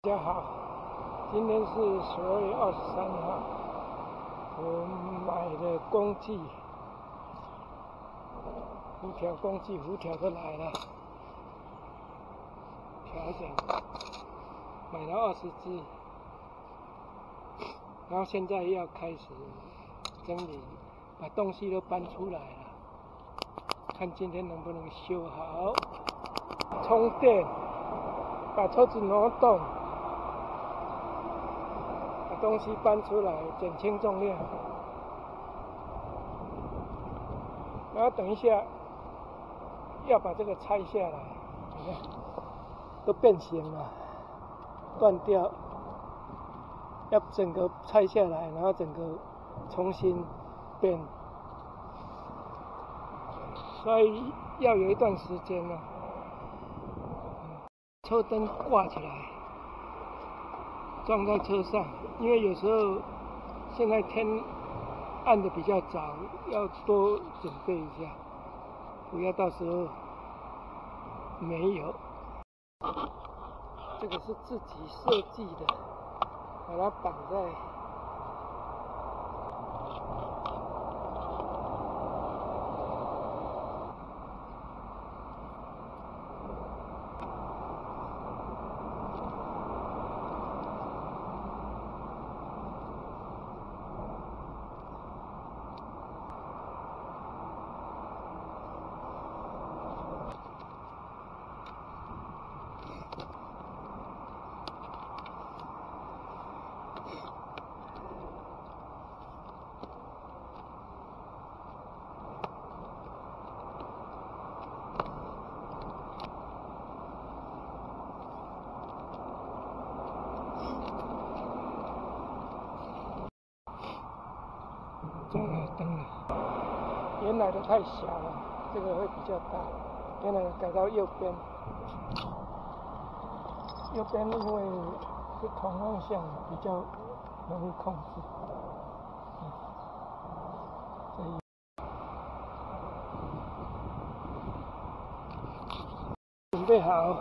大家好，今天是12月23号，我买的公祭，胡条公祭，胡条都来了，调整，买了20只，然后现在要开始整理，把东西都搬出来了，看今天能不能修好，充电，把车子挪动。 把东西搬出来，减轻重量。然后等一下要把这个拆下来，你看都变形了，断掉，要整个拆下来，然后整个重新变，所以要有一段时间了。车灯挂起来。 装在车上，因为有时候现在天暗的比较早，要多准备一下，不要到时候没有。这个是自己设计的，把它绑在。 终于灯了，原来的太小了，这个会比较大。原来改到右边，右边因为是同方向，比较容易控制。所以准备好，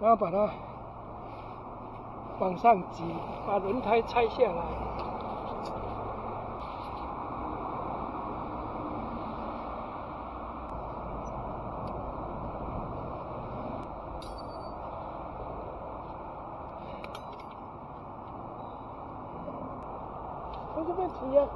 然后把它往上挤，把轮胎拆下来。 从这边骑呀。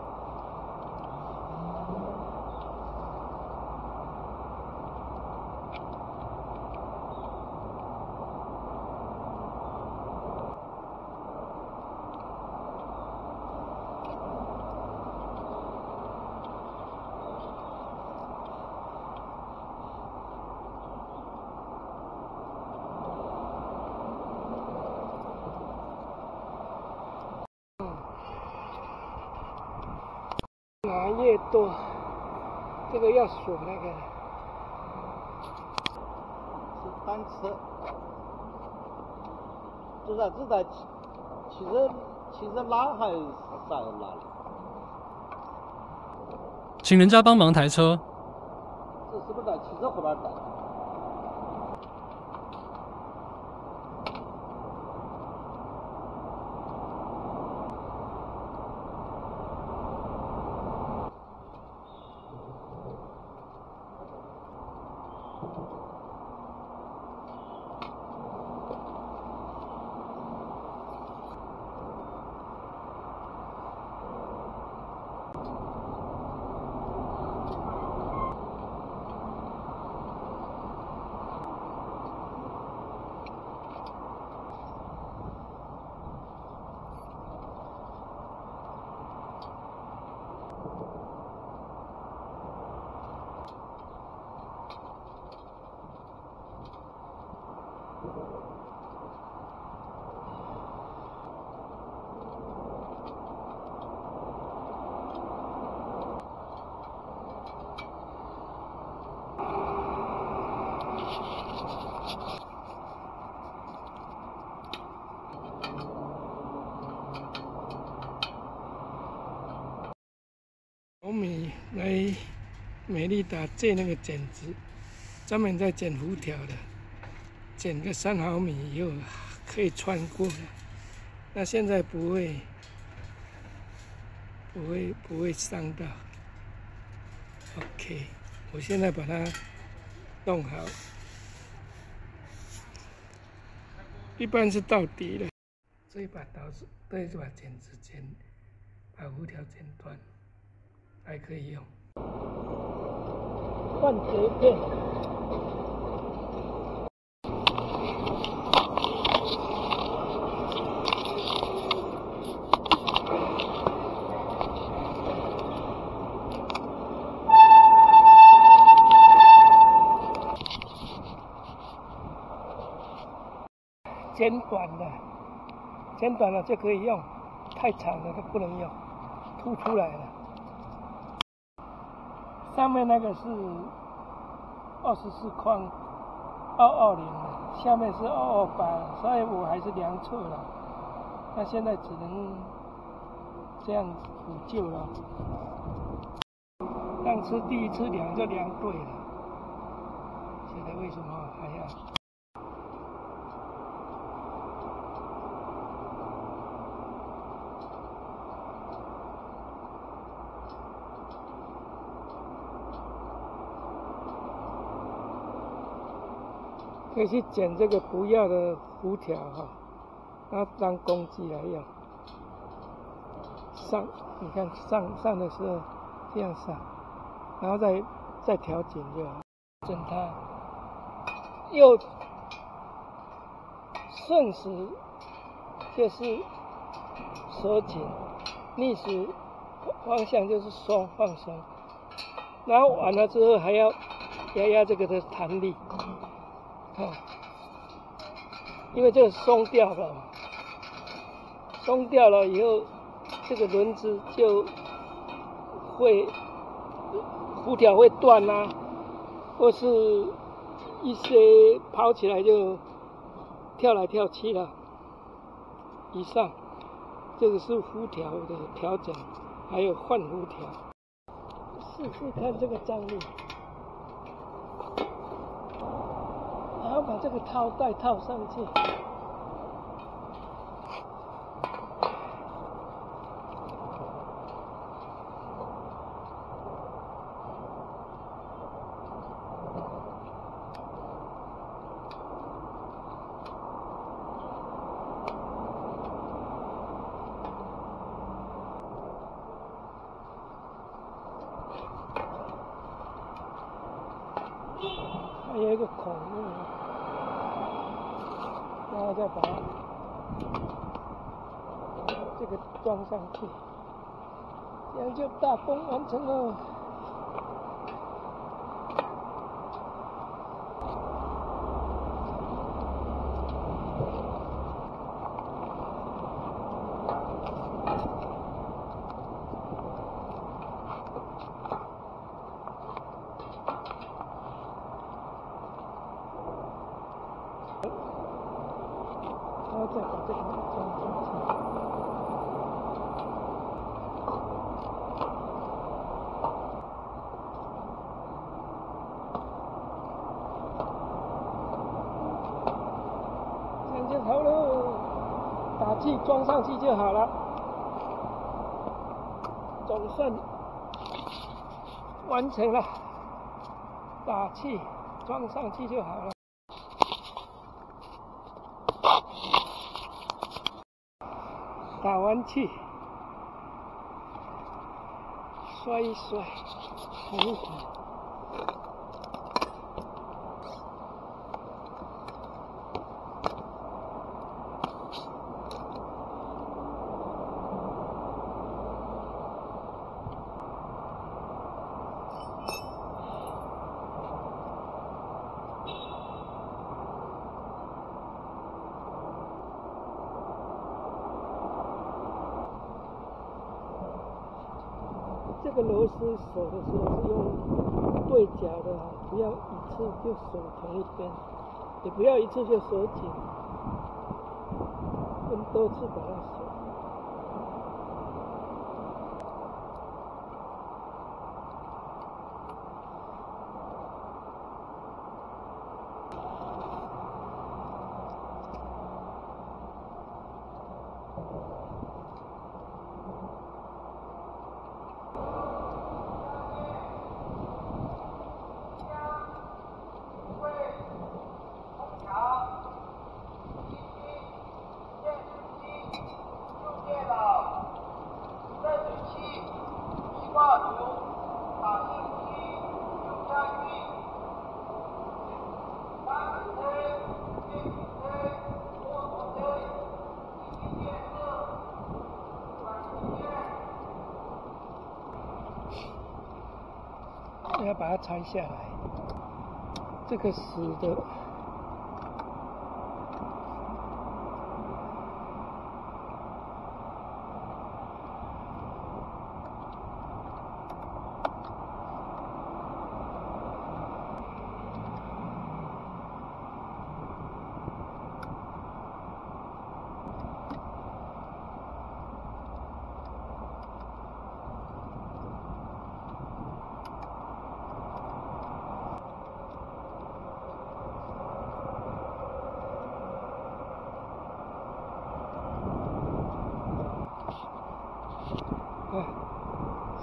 拿越多，这个要锁那个。是单车，这台其实拉还是在哪里？请人家帮忙抬车。这是不是在汽车后边带？ 小米来美利达借那个剪子，专门在剪胡条的，剪个3毫米以后可以穿过了。那现在不会伤到。OK， 我现在把它弄好，一般是到底了。这一把刀子，对这把剪子把辐条剪断，还可以用。换碟片。剪短了就可以用，太长了就不能用，凸出来了。上面那个是24框220的，下面是228，所以我还是量错了。那现在只能这样补救了。当初第一次量就量对了，现在为什么还要？可以去捡这个不要的辐条哈，然后当工具来用。你看上的时候这样上，然后再调紧就好。整它，右顺时就是收紧，逆时方向就是放松。然后完了之后还要压这个的弹力。因为这个松掉了嘛，松掉了以后，这个轮子就会辐条会断啊，或是一些跑起来就跳来跳去了。以上这个是辐条的调整，还有换辐条，试试看这个张力。然后把这个套带套上去，还有一个孔。然后再把这个装上去，这样就大功完成了。然后再把这个装上去。这样就好了，打气装上去就好了。总算完成了，打气装上去就好了。打完气，摔一摔，缓一缓。这个螺丝锁的时候是用对角的，不要一次就锁同一边，也不要一次就锁紧，分多次把它锁。现在把它拆下来，这个死的。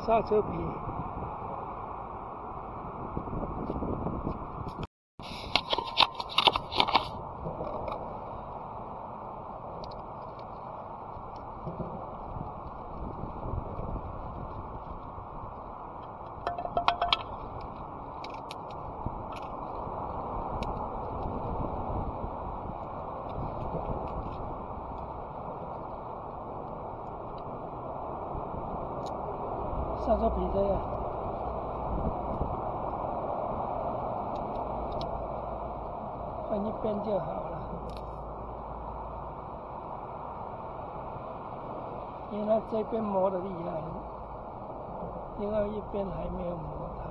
刹车皮，刹车皮这样，换一边就好了。因为它这边磨得厉害，另外一边还没有磨它。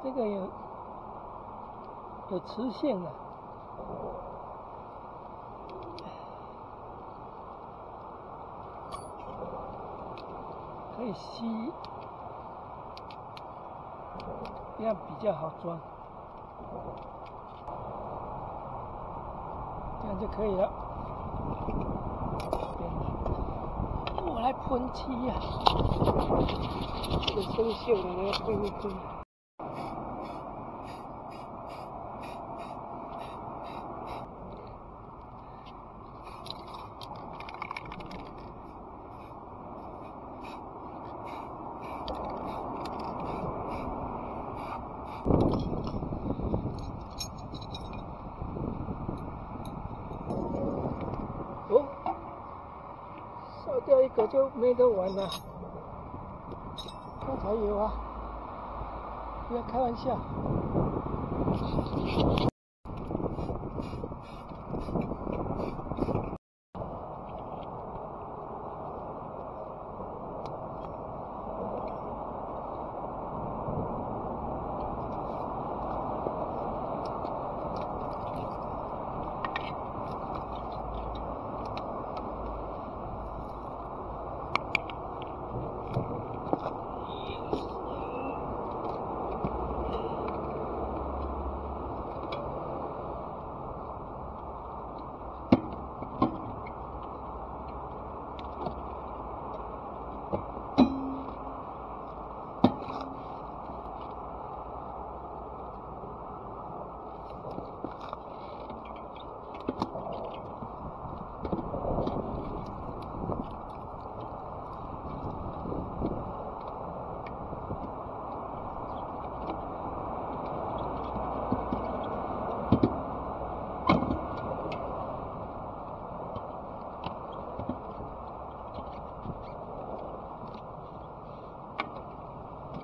这个有磁性的，可以吸，这样比较好装，这样就可以了。我来喷漆呀，这个生锈的我要喷一喷。烧掉一个就没得玩了，刚才有啊，不要开玩笑。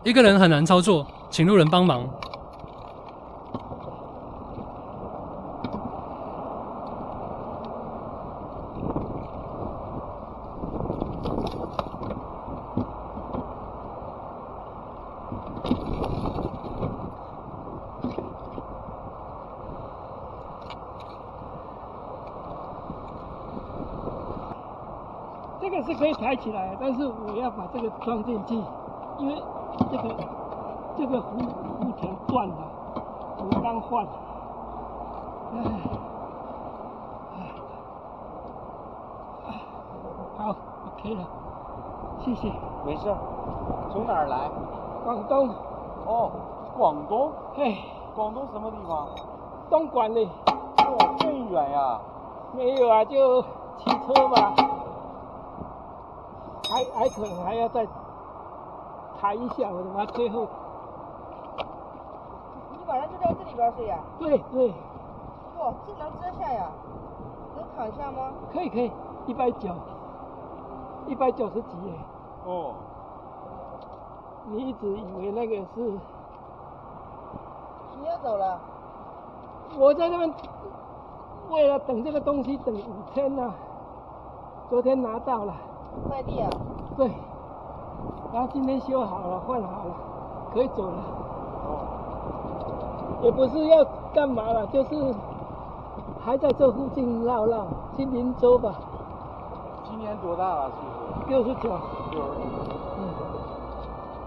一个人很难操作，请路人帮忙。个是可以抬起来，但是我要把这个装进去，因为这个辐条断了，我刚换。好 ，OK 了，谢谢。没事。从哪儿来？广东。哦，广东。嘿。广东什么地方？东莞的。哦，更远呀。没有啊，就骑车吧。还可能还要再抬一下，我把它推后。你晚上就在这里边睡呀？对。哇，这能遮下呀？能躺下吗？可以，190，190几耶。哦。你一直以为那个是？你要走了？我在那边为了等这个东西等5天呢，昨天拿到了。快递啊？对。然后今天修好了，换好了，可以走了。也不是要干嘛了，就是还在这附近绕，去林州吧。今年多大了？是不是？69。69。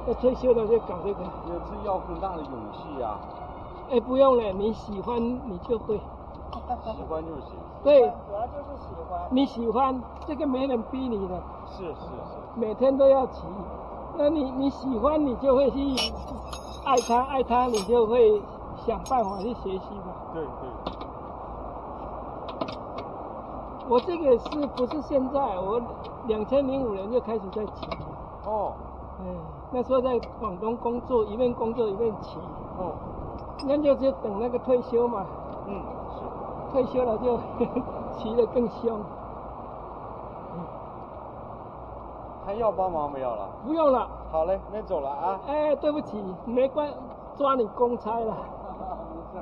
要退休了就搞这个。也是要很大的勇气呀。不用了，你喜欢你就会。喜欢就行。对。主要就是喜欢。你喜欢这个没人逼你的。是。每天都要骑，那你喜欢你就会去爱它，你就会想办法去学习嘛。对。我这个是不是现在？我2005年就开始在骑。哦。那时候在广东工作，一边工作一边骑。哦。那就等那个退休嘛。是。退休了就骑得更凶。还要帮忙没有了？不用了。好嘞，那走了啊。对不起，没关抓你公差了。没事。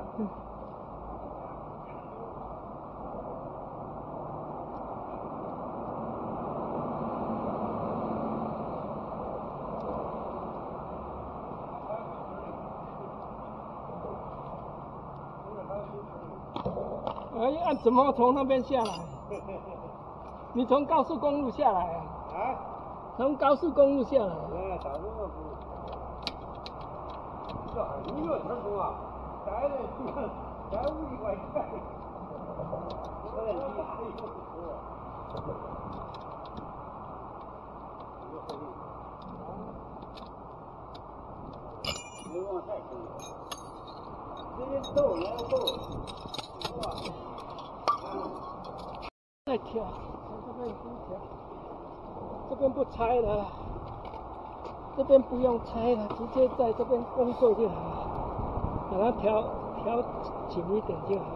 怎么从那边下来？你从高速公路下来啊？从高速公路下来。大路嘛不。这很远的路啊，待5里外开。再跳，从这边跳，这边不拆了啦，这边不用拆了，直接在这边工作就好了，把它调紧一点就好了，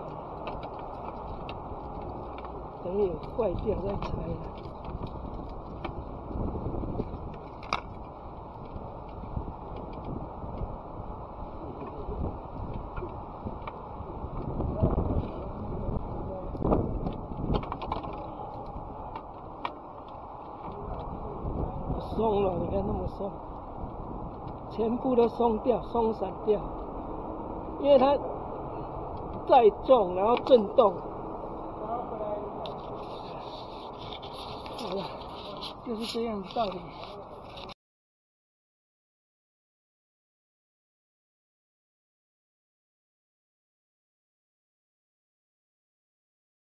等有坏掉再拆了。松了，你看那么松，全部都松掉，松散掉，因为它载重，然后震动。好了，就是这样的道理。